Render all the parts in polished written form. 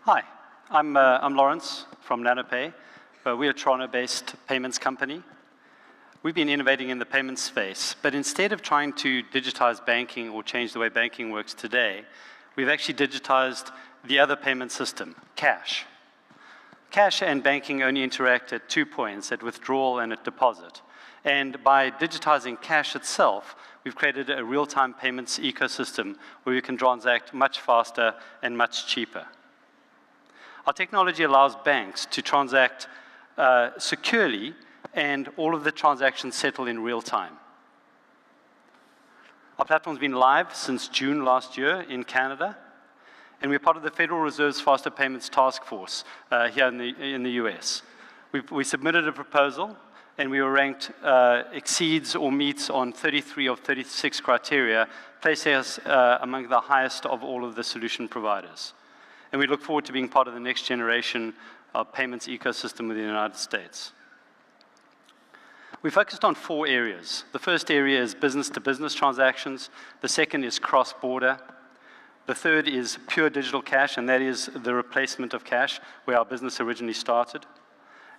Hi, I'm Lawrence from nanopay. We're a Toronto-based payments company. We've been innovating in the payments space, but instead of trying to digitize banking or change the way banking works today, we've actually digitized the other payment system, cash. Cash and banking only interact at 2 points, at withdrawal and at deposit. And by digitizing cash itself, we've created a real-time payments ecosystem where we can transact much faster and much cheaper. Our technology allows banks to transact securely, and all of the transactions settle in real time. Our platform's been live since June last year in Canada, and we're part of the Federal Reserve's Faster Payments Task Force here in the US. We submitted a proposal, and we were ranked exceeds or meets on 33 of 36 criteria, placing us among the highest of all of the solution providers. And we look forward to being part of the next generation of payments ecosystem within the United States. We focused on 4 areas. The first area is business-to-business transactions. The second is cross-border. The third is pure digital cash, and that is the replacement of cash, where our business originally started.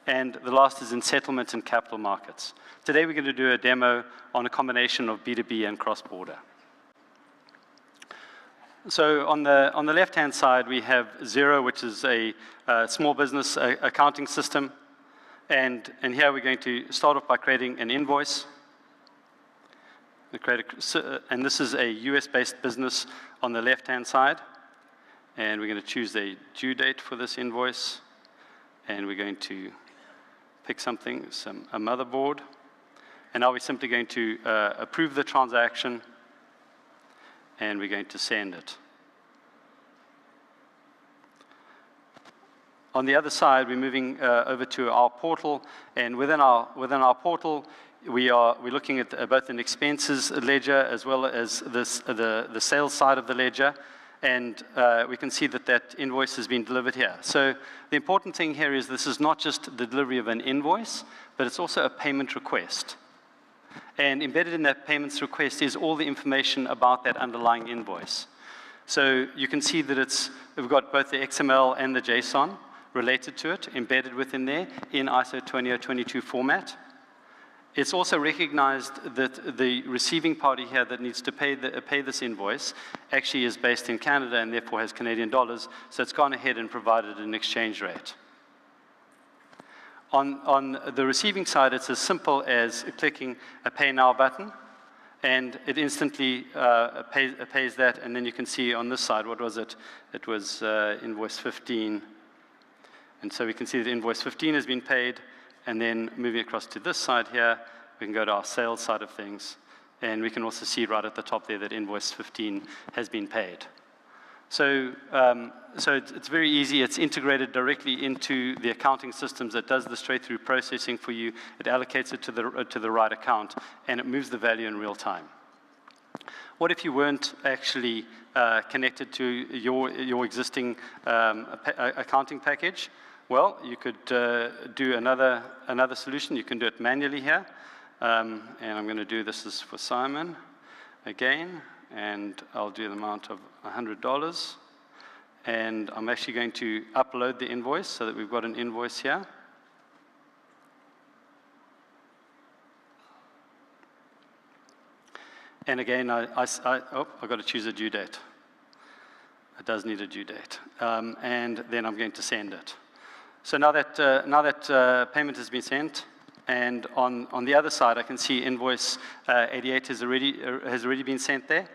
And the last is in settlement and capital markets. Today we're going to do a demo on a combination of B2B and cross-border. So on the left-hand side, we have Xero, which is a small business accounting system. And here we're going to start off by creating an invoice. And this is a US-based business on the left-hand side. And we're going to choose a due date for this invoice. And we're going to pick something, a motherboard. And now we're simply going to approve the transaction, and we're going to send it. On the other side, we're moving over to our portal, and within our portal, we're looking at both an expenses ledger as well as the sales side of the ledger, and we can see that invoice has been delivered here. So the important thing here is this is not just the delivery of an invoice, but it's also a payment request. And embedded in that payments request is all the information about that underlying invoice. So you can see that we've got both the XML and the JSON related to it, embedded within there in ISO 20022 format. It's also recognized that the receiving party here that needs to pay this invoice actually is based in Canada and therefore has Canadian dollars, so it's gone ahead and provided an exchange rate. On the receiving side, it's as simple as clicking a Pay Now button, and it instantly pays that, and then you can see on this side, what was it? It was invoice 15. And so we can see that invoice 15 has been paid, and then moving across to this side here, we can go to our sales side of things, and we can also see right at the top there that invoice 15 has been paid. So it's very easy. It's integrated directly into the accounting systems that does the straight-through processing for you. It allocates it to the right account, and it moves the value in real time. What if you weren't actually connected to your existing accounting package? Well, you could do another solution. You can do it manually here. And I'm going to do this is for Simon again. And I'll do the amount of $100. And I'm actually going to upload the invoice so that we've got an invoice here. And again, I've got to choose a due date. It does need a due date. And then I'm going to send it. So now that payment has been sent, and on the other side, I can see invoice 88 has already been sent there.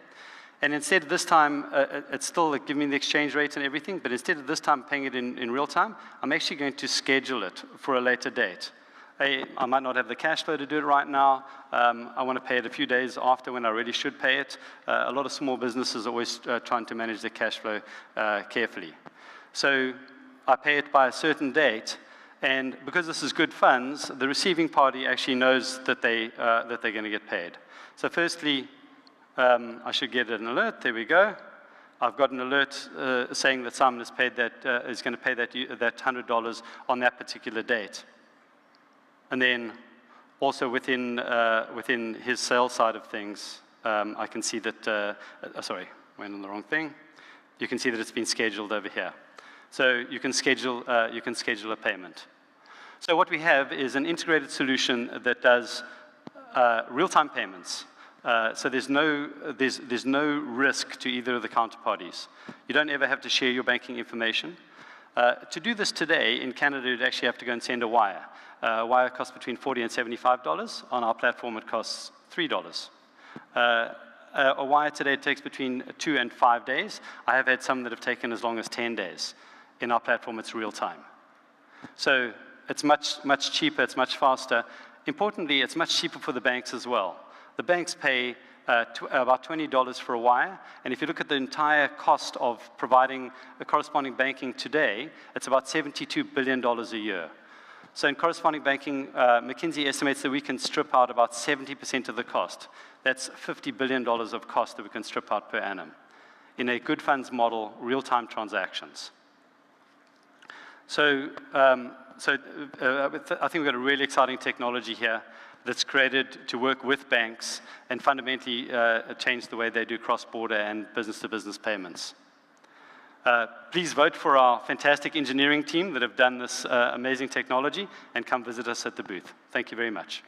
And instead of this time, it's still giving me the exchange rate and everything, but instead of this time paying it in real time, I'm actually going to schedule it for a later date. I might not have the cash flow to do it right now. I want to pay it a few days after when I really should pay it. A lot of small businesses are always trying to manage their cash flow carefully. So I pay it by a certain date, and because this is good funds, the receiving party actually knows that they're going to get paid. So firstly, I should get an alert. There we go. I've got an alert saying that Simon has paid is going to pay that $100 on that particular date. And then also within his sales side of things, I can see that, sorry, went on the wrong thing. You can see that it's been scheduled over here. So you can schedule a payment. So what we have is an integrated solution that does real-time payments. So there's no risk to either of the counterparties. You don't ever have to share your banking information. To do this today, in Canada, you'd actually have to go and send a wire. A wire costs between $40 and $75. On our platform, it costs $3. A wire today takes between 2 and 5 days. I have had some that have taken as long as 10 days. In our platform, it's real time. So it's much cheaper, it's much faster. Importantly, it's much cheaper for the banks as well. The banks pay about $20 for a wire, and if you look at the entire cost of providing the corresponding banking today, it's about $72 billion a year. So in corresponding banking, McKinsey estimates that we can strip out about 70% of the cost. That's $50 billion of cost that we can strip out per annum. In a good funds model, real-time transactions. So, I think we've got a really exciting technology here that's created to work with banks and fundamentally change the way they do cross-border and business-to-business payments. Please vote for our fantastic engineering team that have done this amazing technology and come visit us at the booth. Thank you very much.